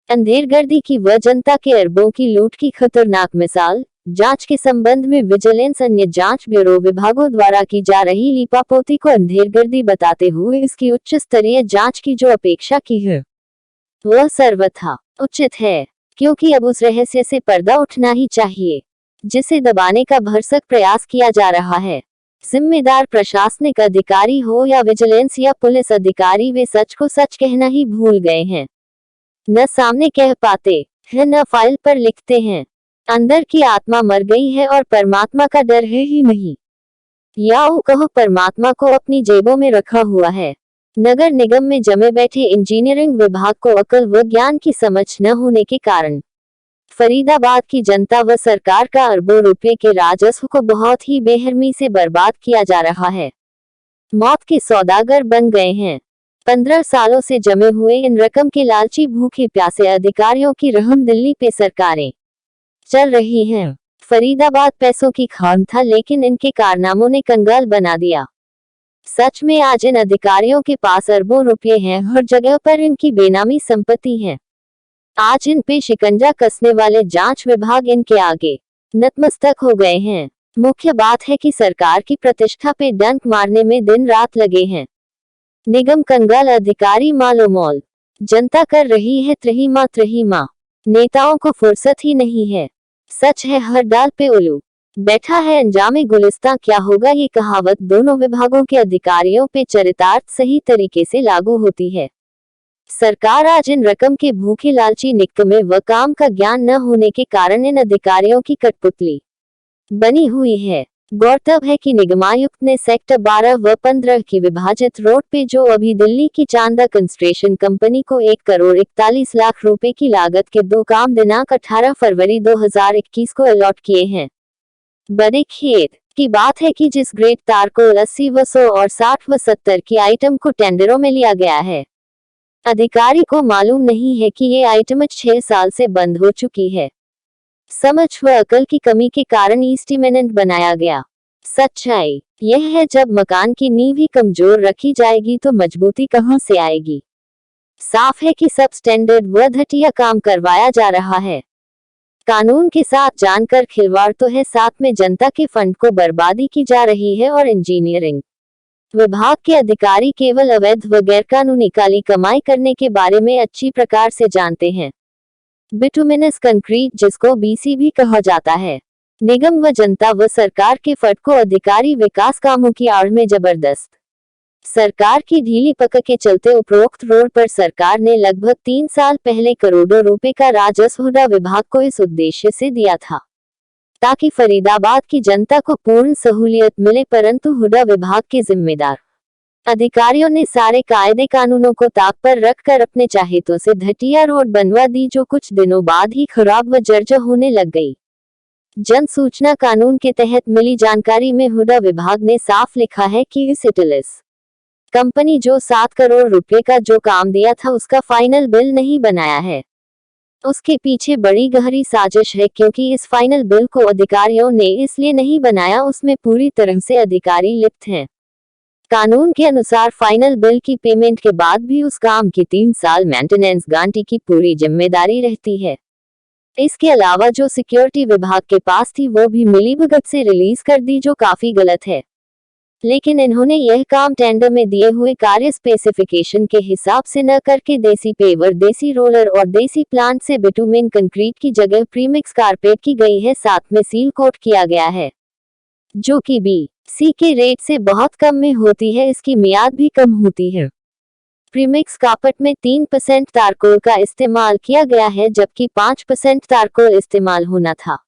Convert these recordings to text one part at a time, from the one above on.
अंधेरगर्दी की व जनता के अरबों की लूट की खतरनाक मिसाल। जांच के संबंध में विजिलेंस अन्य जांच ब्यूरो विभागों द्वारा की जा रही लीपापोती को अंधेरगर्दी बताते हुए इसकी उच्च स्तरीय जांच की जो अपेक्षा की है वह सर्वथा उचित है, क्योंकि अब उस रहस्य से पर्दा उठना ही चाहिए जिसे दबाने का भरसक प्रयास किया जा रहा है। जिम्मेदार प्रशासनिक अधिकारी हो या विजिलेंस या पुलिस अधिकारी, वे सच को सच कहना ही भूल गए हैं। न सामने कह पाते हैं, न फाइल पर लिखते हैं। अंदर की आत्मा मर गई है और परमात्मा का डर है ही नहीं। या कहो परमात्मा को अपनी जेबों में रखा हुआ है। नगर निगम में जमे बैठे इंजीनियरिंग विभाग को अकल व ज्ञान की समझ न होने के कारण फरीदाबाद की जनता व सरकार का अरबों रुपए के राजस्व को बहुत ही बेरहमी से बर्बाद किया जा रहा है। मौत के सौदागर बन गए हैं। 15 सालों से जमे हुए इन रकम के लालची भूखे प्यासे अधिकारियों की रहम दिल्ली पे सरकारें चल रही हैं। फरीदाबाद पैसों की खान था, लेकिन इनके कारनामों ने कंगाल बना दिया। सच में आज इन अधिकारियों के पास अरबों रुपए हैं, हर जगह पर इनकी बेनामी संपत्ति है। आज इन पे शिकंजा कसने वाले जांच विभाग इनके आगे नतमस्तक हो गए हैं। मुख्य बात है कि सरकार की प्रतिष्ठा पे डंक मारने में दिन रात लगे हैं। निगम कंगाल, अधिकारी मालोमाल। जनता कर रही है त्रहीमा। नेताओं को फुर्सत ही नहीं है। सच है हर डाल पे उल्लू बैठा है अंजामे गुलिस्तां। क्या होगा ये कहावत दोनों विभागों के अधिकारियों पे चरितार्थ सही तरीके से लागू होती है। सरकार आज इन रकम के भूखे लालची निकम्मे व काम का ज्ञान न होने के कारण इन अधिकारियों की कठपुतली बनी हुई है। गौरतलब है कि निगमायुक्त ने सेक्टर 12 व 15 की विभाजित रोड पे, जो अभी दिल्ली की चांदा कंस्ट्रक्शन कंपनी को 1 करोड़ 41 लाख रुपए की लागत के 2 काम दिनांक 18 फरवरी 2021 को अलॉट किए हैं। बड़े खेद की बात है कि जिस ग्रेड तार को 80 व 100 और 60 व 70 की आइटम को टेंडरों में लिया गया है, अधिकारी को मालूम नहीं है कि ये आइटम 6 साल से बंद हो चुकी है। समझ व अकल की कमी के कारण एस्टीमेंट बनाया गया। सच्चाई यह है, जब मकान की नींव ही कमजोर रखी जाएगी तो मजबूती कहां से आएगी। साफ है कि सब स्टैंडर्ड व घटिया काम करवाया जा रहा है। कानून के साथ जानकर खिलवाड़ तो है, साथ में जनता के फंड को बर्बादी की जा रही है। और इंजीनियरिंग विभाग के अधिकारी केवल अवैध व गैरकानूनी काली कमाई करने के बारे में अच्छी प्रकार से जानते हैं। बिटुमिनस कंक्रीट, जिसको बीसी भी कहा जाता है, निगम व जनता व सरकार के फंड को अधिकारी विकास कामों की आड़ में जबरदस्त सरकार की ढीली पकड़ के चलते उपरोक्त रोड पर सरकार ने लगभग 3 साल पहले करोड़ों रुपए का राजस्व हुडा विभाग को इस उद्देश्य से दिया था ताकि फरीदाबाद की जनता को पूर्ण सहूलियत मिले, परंतु हुडा विभाग के जिम्मेदार अधिकारियों ने सारे कायदे कानूनों को ताक पर रखकर अपने चाहेतों से घटिया रोड बनवा दी, जो कुछ दिनों बाद ही खराब व जर्जर होने लग गई। जन सूचना कानून के तहत मिली जानकारी में हुडा विभाग ने साफ लिखा है कि इस इटलिस कंपनी जो 7 करोड़ रुपए का जो काम दिया था उसका फाइनल बिल नहीं बनाया है। उसके पीछे बड़ी गहरी साजिश है, क्योंकि इस फाइनल बिल को अधिकारियों ने इसलिए नहीं बनाया, उसमें पूरी तरह से अधिकारी लिप्त हैं। कानून के अनुसार फाइनल बिल की पेमेंट के बाद भी उस काम की 3 साल मेंटेनेंस गारंटी की पूरी जिम्मेदारी रहती है। इसके अलावा जो सिक्योरिटी विभाग के पास थी वो भी मिलीभगत से रिलीज कर दी, जो काफी गलत है। लेकिन इन्होंने यह काम टेंडर में दिए हुए कार्य स्पेसिफिकेशन के हिसाब से न करके देसी पेवर, देसी रोलर और देसी प्लांट से बिटुमेन कंक्रीट की जगह प्रीमिक्स कारपेट की गई है, साथ में सील कोट किया गया है, जो कि BC के रेट से बहुत कम में होती है। इसकी मियाद भी कम होती है। प्रीमिक्स कारपेट में 3% तारकोल का इस्तेमाल किया गया है, जबकि 5% तारकोल इस्तेमाल होना था।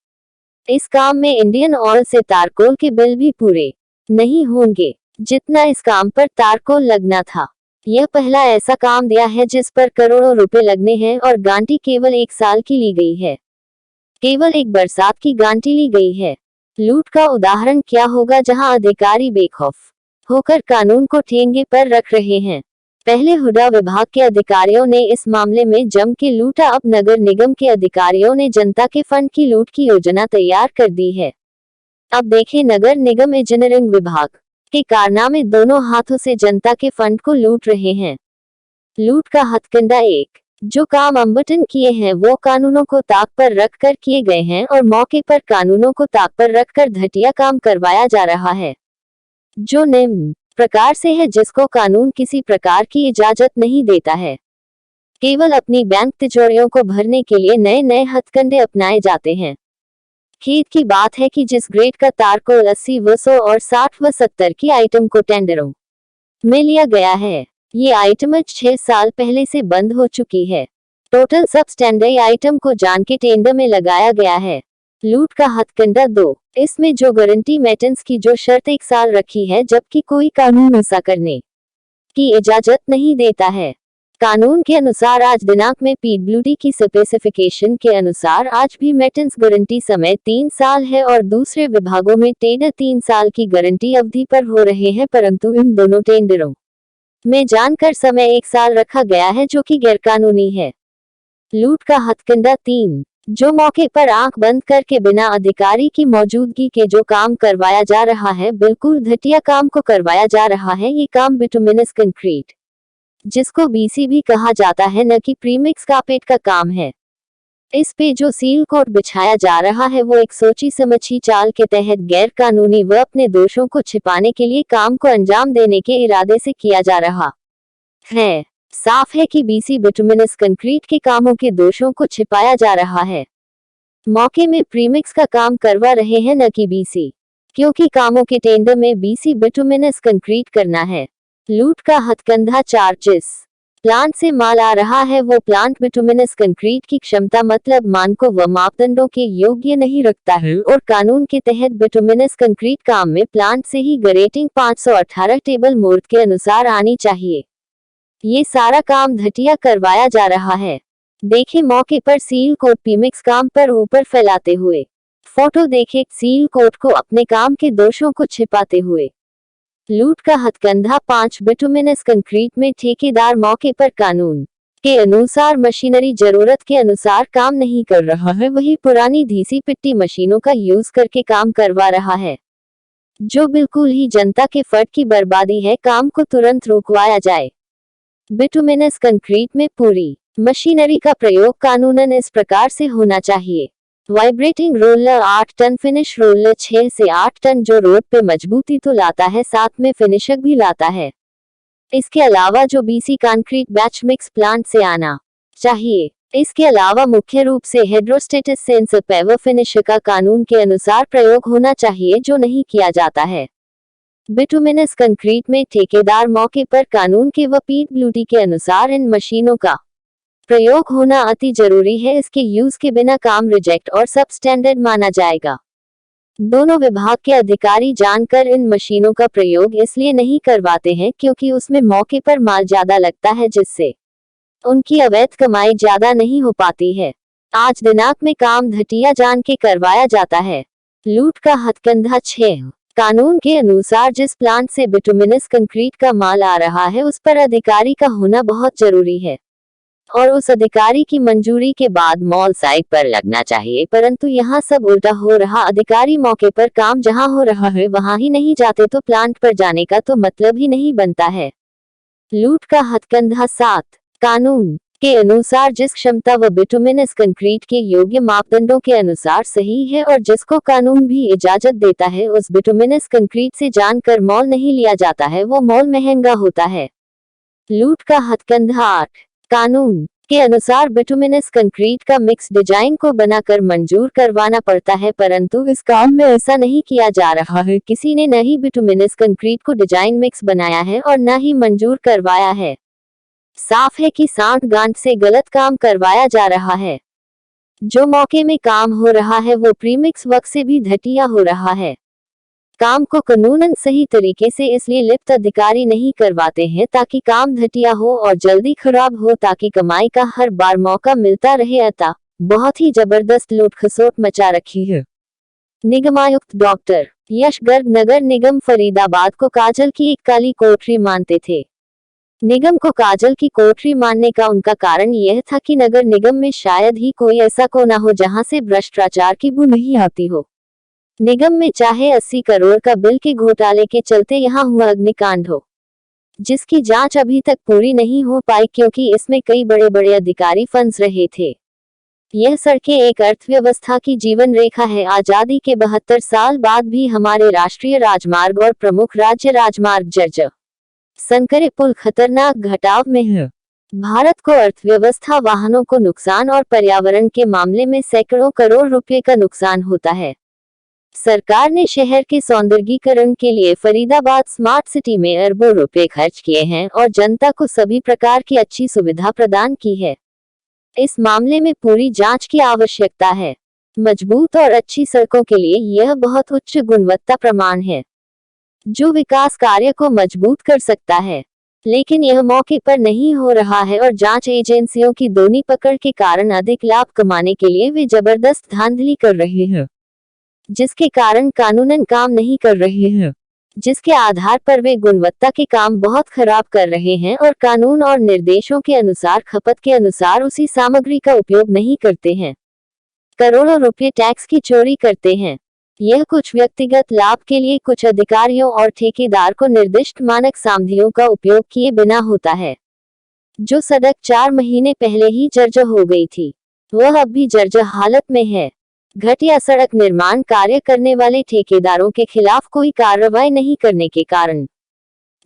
इस काम में इंडियन ऑयल से तारकोल के बिल भी पूरे नहीं होंगे जितना इस काम पर तारकोल लगना था। यह पहला ऐसा काम दिया है जिस पर करोड़ों रुपए लगने हैं और गारंटी केवल 1 साल की ली गई है। केवल एक बरसात की गारंटी ली गई है। लूट का उदाहरण क्या होगा, जहां अधिकारी बेखौफ होकर कानून को ठेंगे पर रख रहे हैं। पहले हुडा विभाग के अधिकारियों ने इस मामले में जम के लूटा, अब नगर निगम के अधिकारियों ने जनता के फंड की लूट की योजना तैयार कर दी है। अब देखें नगर निगम इंजीनियरिंग विभाग के कारनामे, दोनों हाथों से जनता के फंड को लूट रहे हैं। लूट का हथकंडा 1। जो काम अंबटन किए हैं वो कानूनों को ताक पर रख कर किए गए हैं और मौके पर कानूनों को ताक पर रखकर घटिया काम करवाया जा रहा है, जो निम्न प्रकार से है, जिसको कानून किसी प्रकार की इजाजत नहीं देता है। केवल अपनी बैंक तिजोरियों को भरने के लिए नए नए हथकंडे अपनाए जाते हैं। खेद की बात है कि जिस ग्रेड का तार को 80 व 100 और 60 व 70 की आइटम को टेंडरों में लिया गया है, ये आइटम 6 साल पहले से बंद हो चुकी है। टोटल सब स्टैंडर्ड आइटम को जान के टेंडर में लगाया गया है। लूट का हथकंडा 2, इसमें जो गारंटी मेंटेनेंस की जो शर्त 1 साल रखी है, जबकि कोई कानून ऐसा करने की इजाजत नहीं देता है। कानून के अनुसार आज दिनांक में पीडब्ल्यूडी की स्पेसिफिकेशन के अनुसार आज भी मेंटेनेंस गारंटी समय 3 साल है और दूसरे विभागों में टेंडर 3 साल की गारंटी अवधि पर हो रहे हैं, परंतु इन दोनों टेंडरों में जानकर समय 1 साल रखा गया है, जो कि गैरकानूनी है। लूट का हथकंडा 3, जो मौके पर आंख बंद करके बिना अधिकारी की मौजूदगी के जो काम करवाया जा रहा है, बिल्कुल घटिया काम को करवाया जा रहा है। ये काम बिटुमिनस कंक्रीट, जिसको बीसी भी कहा जाता है, न कि प्रीमिक्स कारपेट का काम है। इस पे जो सील कोट बिछाया जा रहा है वो एक सोची समझी चाल के तहत गैर कानूनी व अपने दोषों को छिपाने के लिए काम को अंजाम देने के इरादे से किया जा रहा है। साफ है कि बीसी बिटुमिनस कंक्रीट के कामों के दोषों को छिपाया जा रहा है। मौके में प्रीमिक्स का काम करवा रहे हैं, न कि बीसी, क्योंकि कामों के टेंडर में बीसी बिटुमिनस कंक्रीट करना है। लूट का हथकंडा 4, जिस प्लांट से माल आ रहा है वो प्लांट बिटुमिनस कंक्रीट की क्षमता मतलब मानकों व मापदंडों के योग्य नहीं रखता है और कानून के तहत बिटुमिनस कंक्रीट काम में प्लांट से ही ग्रेटिंग 518 टेबल मोर्द के अनुसार आनी चाहिए। ये सारा काम घटिया करवाया जा रहा है। देखे मौके पर सील कोट पीमिक्स काम पर ऊपर फैलाते हुए। फोटो देखे सील कोट को अपने काम के दोषों को छिपाते हुए। लूट का हथकंडा 5, बिटुमिनस कंक्रीट में ठेकेदार मौके पर कानून के अनुसार मशीनरी जरूरत के अनुसार काम नहीं कर रहा है, वही पुरानी धीसी पिट्टी मशीनों का यूज करके काम करवा रहा है, जो बिल्कुल ही जनता के फंड की बर्बादी है। काम को तुरंत रुकवाया जाए। बिटुमिनस कंक्रीट में पूरी मशीनरी का प्रयोग कानूनन इस प्रकार से होना चाहिए। Vibrating roller 8 ton, finish roller 6 से 8 टन, जो रोड पे मजबूती तो लाता है, साथ में फिनिशर भी लाता है। इसके अलावा जो BC concrete batch mix plant से आना चाहिए। इसके अलावा मुख्य रूप से हाइड्रोस्टेटिक सेंसर पावर फिनिशर का कानून के अनुसार प्रयोग होना चाहिए, जो नहीं किया जाता है। बिटुमिनस कंक्रीट में ठेकेदार मौके पर कानून के व पीडब्ल्यूडी के अनुसार इन मशीनों का प्रयोग होना अति जरूरी है। इसके यूज के बिना काम रिजेक्ट और सब स्टैंडर्ड माना जाएगा। दोनों विभाग के अधिकारी जानकर इन मशीनों का प्रयोग इसलिए नहीं करवाते हैं क्योंकि उसमें मौके पर माल ज्यादा लगता है, जिससे उनकी अवैध कमाई ज्यादा नहीं हो पाती है। आज दिनांक में काम घटिया जान के करवाया जाता है। लूट का हथकंडा 6, कानून के अनुसार जिस प्लांट से बिटुमिनस कंक्रीट का माल आ रहा है उस पर अधिकारी का होना बहुत जरूरी है और उस अधिकारी की मंजूरी के बाद मॉल साइट पर लगना चाहिए, परंतु यहाँ सब उल्टा हो रहा। अधिकारी मौके पर काम जहाँ हो रहा है वहाँ ही नहीं जाते, तो प्लांट पर जाने का तो मतलब ही नहीं बनता है। लूट का हथकंडा 7, कानून के अनुसार जिस क्षमता व बिटुमिनस कंक्रीट के योग्य मापदंडों के अनुसार सही है और जिसको कानून भी इजाजत देता है, उस बिटुमिनस कंक्रीट से जानकर मॉल नहीं लिया जाता है, वो मॉल महंगा होता है। लूट का हथकंडा 8, कानून के अनुसार बिटुमिनस कंक्रीट का मिक्स डिजाइन को बनाकर मंजूर करवाना पड़ता है, परंतु इस काम में ऐसा नहीं किया जा रहा है। किसी ने न ही बिटुमिनस कंक्रीट को डिजाइन मिक्स बनाया है और न ही मंजूर करवाया है। साफ है कि सांठ गांठ से गलत काम करवाया जा रहा है। जो मौके में काम हो रहा है वो प्रीमिक्स वर्क से भी घटिया हो रहा है। काम को कानूनन सही तरीके से इसलिए लिप्त अधिकारी नहीं करवाते हैं ताकि काम घटिया हो और जल्दी खराब हो, ताकि कमाई का हर बार मौका मिलता रहे। अतः बहुत ही जबरदस्त लूट खसोट मचा रखी है। निगमायुक्त डॉक्टर यश गर्ग नगर निगम फरीदाबाद को काजल की एक काली कोठरी मानते थे। निगम को काजल की कोठरी मानने का उनका कारण यह था कि नगर निगम में शायद ही कोई ऐसा कोना हो जहां से भ्रष्टाचार की बू नहीं आती हो। निगम में चाहे 80 करोड़ का बिल के घोटाले के चलते यहां हुआ अग्निकांड हो, जिसकी जांच अभी तक पूरी नहीं हो पाई क्योंकि इसमें कई बड़े बड़े अधिकारी फंस रहे थे। यह सड़कें एक अर्थव्यवस्था की जीवन रेखा है। आजादी के 72 साल बाद भी हमारे राष्ट्रीय राजमार्ग और प्रमुख राज्य राजमार्ग जर्जर संकरे पुल खतरनाक घटाव में है। भारत को अर्थव्यवस्था, वाहनों को नुकसान और पर्यावरण के मामले में सैकड़ों करोड़ रुपए का नुकसान होता है। सरकार ने शहर के सौंदर्यीकरण के लिए फरीदाबाद स्मार्ट सिटी में अरबों रुपए खर्च किए हैं और जनता को सभी प्रकार की अच्छी सुविधा प्रदान की है। इस मामले में पूरी जांच की आवश्यकता है। मजबूत और अच्छी सड़कों के लिए यह बहुत उच्च गुणवत्ता प्रमाण है जो विकास कार्य को मजबूत कर सकता है, लेकिन यह मौके पर नहीं हो रहा है और जांच एजेंसियों की दोनी पकड़ के कारण अधिक लाभ कमाने के लिए वे जबरदस्त धांधली कर रहे हैं, जिसके कारण कानूनन काम नहीं कर रहे हैं, जिसके आधार पर वे गुणवत्ता के काम बहुत खराब कर रहे हैं और कानून और निर्देशों के अनुसार, खपत के अनुसार उसी सामग्री का उपयोग नहीं करते हैं। करोड़ों रुपए टैक्स की चोरी करते हैं। यह कुछ व्यक्तिगत लाभ के लिए कुछ अधिकारियों और ठेकेदार को निर्दिष्ट मानक सामग्रियों का उपयोग किए बिना होता है। जो सड़क 4 महीने पहले ही जर्जर हो गई थी, वह अब भी जर्जर हालत में है। घटिया सड़क निर्माण कार्य करने वाले ठेकेदारों के खिलाफ कोई कार्रवाई नहीं करने के कारण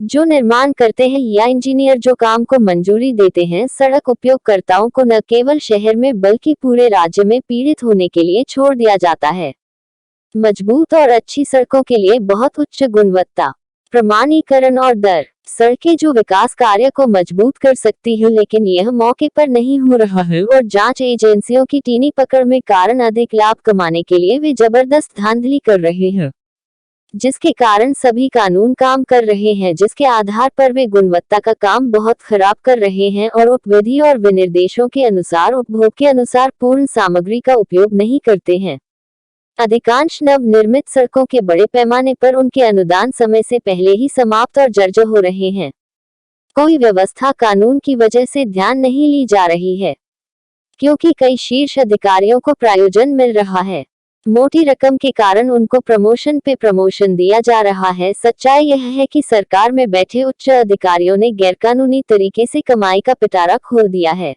जो निर्माण करते हैं या इंजीनियर जो काम को मंजूरी देते हैं, सड़क उपयोगकर्ताओं को न केवल शहर में बल्कि पूरे राज्य में पीड़ित होने के लिए छोड़ दिया जाता है। मजबूत और अच्छी सड़कों के लिए बहुत उच्च गुणवत्ता, प्रमाणीकरण और दर सड़कें जो विकास कार्य को मजबूत कर सकती हैं, लेकिन यह मौके पर नहीं हो रहा है और जांच एजेंसियों की टीनी पकड़ में कारण अधिक लाभ कमाने के लिए वे जबरदस्त धांधली कर रहे हैं, जिसके कारण सभी कानून काम कर रहे हैं, जिसके आधार पर वे गुणवत्ता का काम बहुत खराब कर रहे हैं और उपविधि और विनिर्देशों के अनुसार, उपभोग के अनुसार पूर्ण सामग्री का उपयोग नहीं करते हैं। अधिकांश नव निर्मित सड़कों के बड़े पैमाने पर उनके अनुदान समय से पहले ही समाप्त और जर्जर हो रहे हैं। कोई व्यवस्था कानून की वजह से ध्यान नहीं ली जा रही है, क्योंकि कई शीर्ष अधिकारियों को प्रायोजन मिल रहा है। मोटी रकम के कारण उनको प्रमोशन पे प्रमोशन दिया जा रहा है। सच्चाई यह है कि सरकार में बैठे उच्च अधिकारियों ने गैरकानूनी तरीके से कमाई का पिटारा खोल दिया है।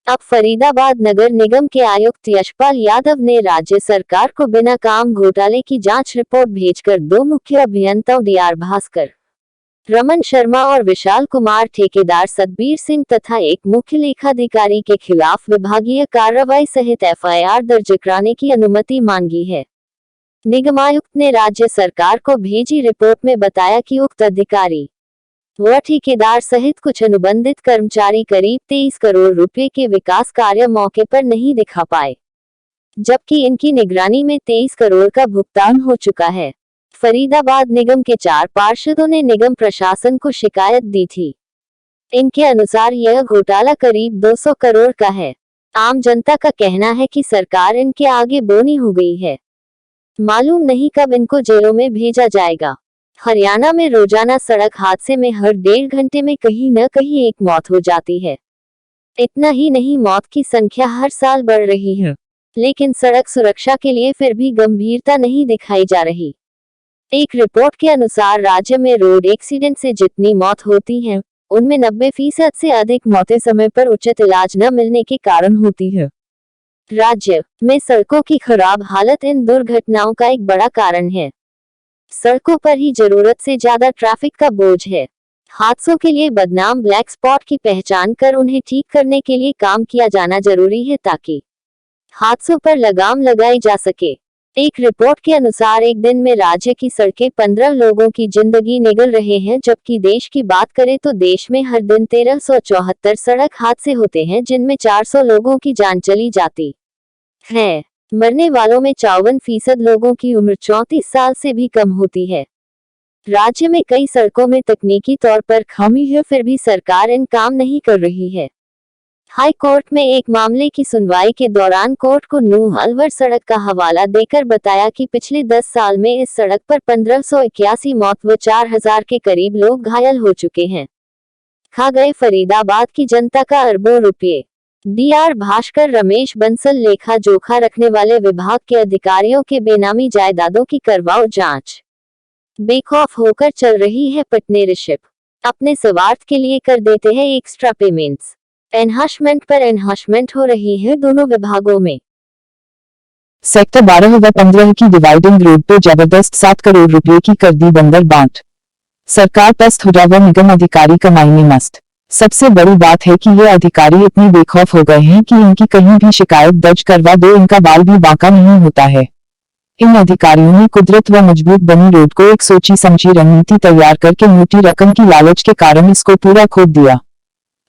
अब फरीदाबाद नगर निगम के आयुक्त यशपाल यादव ने राज्य सरकार को बिना काम घोटाले की जांच रिपोर्ट भेजकर 2 मुख्य अभियंताओं डीआर भास्कर, रमन शर्मा और विशाल कुमार ठेकेदार सतबीर सिंह तथा एक मुख्य लेखाधिकारी के खिलाफ विभागीय कार्रवाई सहित एफआईआर दर्ज कराने की अनुमति मांगी है। निगमायुक्त ने राज्य सरकार को भेजी रिपोर्ट में बताया कि उक्त अधिकारी व ठेकेदार सहित कुछ अनुबंधित कर्मचारी करीब 23 करोड़ रुपए के विकास कार्य मौके पर नहीं दिखा पाए, जबकि इनकी निगरानी में 23 करोड़ का भुगतान हो चुका है। फरीदाबाद निगम के 4 पार्षदों ने निगम प्रशासन को शिकायत दी थी। इनके अनुसार यह घोटाला करीब 200 करोड़ का है। आम जनता का कहना है कि सरकार इनके आगे बोनी हो गई है। मालूम नहीं कब इनको जेलों में भेजा जाएगा। हरियाणा में रोजाना सड़क हादसे में हर 1.5 घंटे में कहीं न कहीं एक मौत हो जाती है। इतना ही नहीं, मौत की संख्या हर साल बढ़ रही है, लेकिन सड़क सुरक्षा के लिए फिर भी गंभीरता नहीं दिखाई जा रही। एक रिपोर्ट के अनुसार राज्य में रोड एक्सीडेंट से जितनी मौत होती हैं, उनमें 90% से अधिक मौतें समय पर उचित इलाज न मिलने के कारण होती है। राज्य में सड़कों की खराब हालत इन दुर्घटनाओं का एक बड़ा कारण है। सड़कों पर ही जरूरत से ज्यादा ट्रैफिक का बोझ है। हादसों के लिए बदनाम ब्लैक स्पॉट की पहचान कर उन्हें ठीक करने के लिए काम किया जाना जरूरी है, ताकि हादसों पर लगाम लगाई जा सके। एक रिपोर्ट के अनुसार एक दिन में राज्य की सड़कें 15 लोगों की जिंदगी निगल रहे हैं, जबकि देश की बात करें तो देश में हर दिन 1374 सड़क हादसे होते हैं, जिनमें 400 लोगों की जान चली जाती है। मरने वालों में 54% लोगों की उम्र 34 साल से भी कम होती है। राज्य में कई सड़कों में तकनीकी तौर पर खामी है, फिर भी सरकार इन काम नहीं कर रही है। हाई कोर्ट में एक मामले की सुनवाई के दौरान कोर्ट को नूह अलवर सड़क का हवाला देकर बताया कि पिछले 10 साल में इस सड़क पर 1581 मौत व 4000 के करीब लोग घायल हो चुके हैं। खा गए फरीदाबाद की जनता का अरबों रुपये। डीआर भास्कर, रमेश बंसल, लेखा जोखा रखने वाले विभाग के अधिकारियों के बेनामी जायदादों की करवाओ जांच। बेखौफ होकर चल रही है पटनेरशिप। अपने स्वार्थ के लिए कर देते हैं एक्स्ट्रा पेमेंट्स। एनहांसमेंट पर एनहांसमेंट हो रही है दोनों विभागों में। सेक्टर 12 व 15 की डिवाइडिंग रोड पे जबरदस्त 7 करोड़ रुपए की कर दी बंदर बांट। सरकार पस्त हुडा व निगम अधिकारी कमाई में मस्त। सबसे बड़ी बात है कि ये अधिकारी इतने बेखौफ हो गए हैं कि इनकी कहीं भी शिकायत दर्ज करवा दो इनका बाल भी बांका नहीं होता है। इन अधिकारियों ने कुदरत व मजबूत बनी रोड को एक सोची समझी रणनीति तैयार करके मोटी रकम की लालच के कारण इसको पूरा खोद दिया।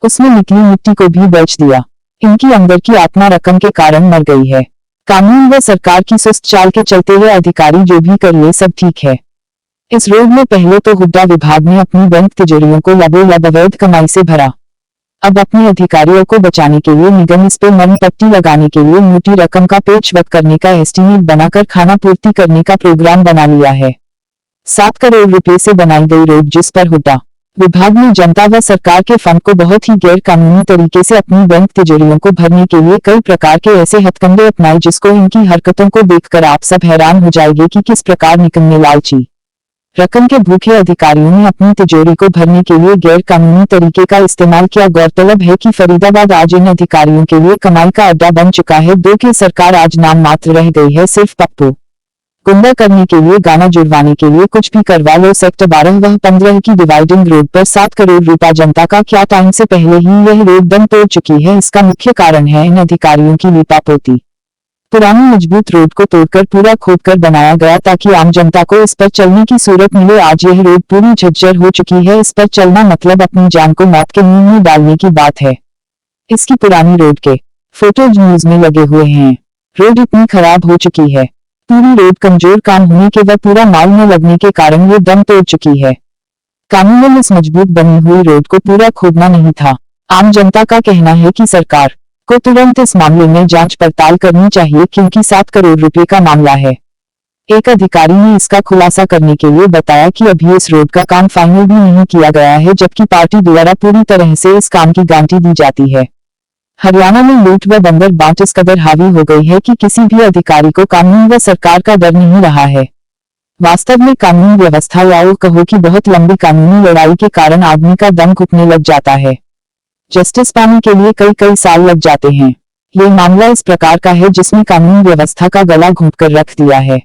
उसमें निकली मिट्टी को भी बेच दिया। इनकी अंदर की आत्मा रकम के कारण मर गई है। कानून व सरकार की सुस्त चाल के चलते हुए अधिकारी जो भी कर ले सब ठीक है। इस रोड में पहले तो हुड्डा विभाग ने अपनी बैंक तिजोरियों को लबोलब अवैध कमाई से भरा। अब अपने अधिकारियों को बचाने के लिए निगम इस पे मरहम पट्टी लगाने के लिए मोटी रकम का पेचवक करने का एस्टीमेट बनाकर खाना पूर्ति करने का प्रोग्राम बना लिया है। 7 करोड़ रुपए से बनाई गई रोड जिस पर हुड्डा विभाग ने जनता व सरकार के फंड को बहुत ही गैर कानूनी तरीके से अपनी बैंक तिजोरियों को भरने के लिए कई प्रकार के ऐसे हथकंडे अपनाए जिसको इनकी हरकतों को देखकर आप सब हैरान हो जाएंगे कि किस प्रकार निकम्मे लालची रकम के भूखे अधिकारियों ने अपनी तिजोरी को भरने के लिए गैर कानूनी तरीके का इस्तेमाल किया। गौरतलब है कि फरीदाबाद आज इन अधिकारियों के लिए कमाई का अड्डा बन चुका है। दो की सरकार आज नाम मात्र रह गई है, सिर्फ पप्पू गुंडा करने के लिए, गाना जुड़वाने के लिए कुछ भी करवा लो। सेक्टर 12 व 15 की डिवाइडिंग रोड पर 7 करोड़ रुपया जनता का क्या टाइम से पहले ही यह रोड दम तोड़ चुकी है। इसका मुख्य कारण है इन अधिकारियों की लीपापोती। पुरानी मजबूत रोड को तोड़कर पूरा खोदकर बनाया गया ताकि आम जनता को इस पर चलने की सूरत मिले। आज यह रोड पूरी झज्जर हो चुकी है। इस पर चलना मतलब अपनी जान को मौत के मुंह में डालने की बात है। इसकी पुरानी रोड के फोटो न्यूज में लगे हुए हैं। रोड इतनी खराब हो चुकी है, पूरी रोड कमजोर काम होने के व पूरा माल न लगने के कारण ये दम तोड़ चुकी है। कानूनन इस मजबूत बनी हुई रोड को पूरा खोदना नहीं था। आम जनता का कहना है कि सरकार को तुरंत इस मामले में जांच पड़ताल करनी चाहिए क्योंकि 7 करोड़ रुपए का मामला है। एक अधिकारी ने इसका खुलासा करने के लिए बताया कि अभी इस रोड का काम फाइनल भी नहीं किया गया है, जबकि पार्टी द्वारा पूरी तरह से इस काम की गारंटी दी जाती है। हरियाणा में लूट व बंदर बांट इस कदर हावी हो गई है कि किसी भी अधिकारी को कानून व सरकार का डर नहीं रहा है। वास्तव में कानून व्यवस्था या कहो कि बहुत लंबी कानूनी लड़ाई के कारण आदमी का दम घुटने लग जाता है। जस्टिस पाने के लिए कई साल लग जाते हैं। ये मामला इस प्रकार का है जिसमें कानून व्यवस्था का गला घोंट कर रख दिया है।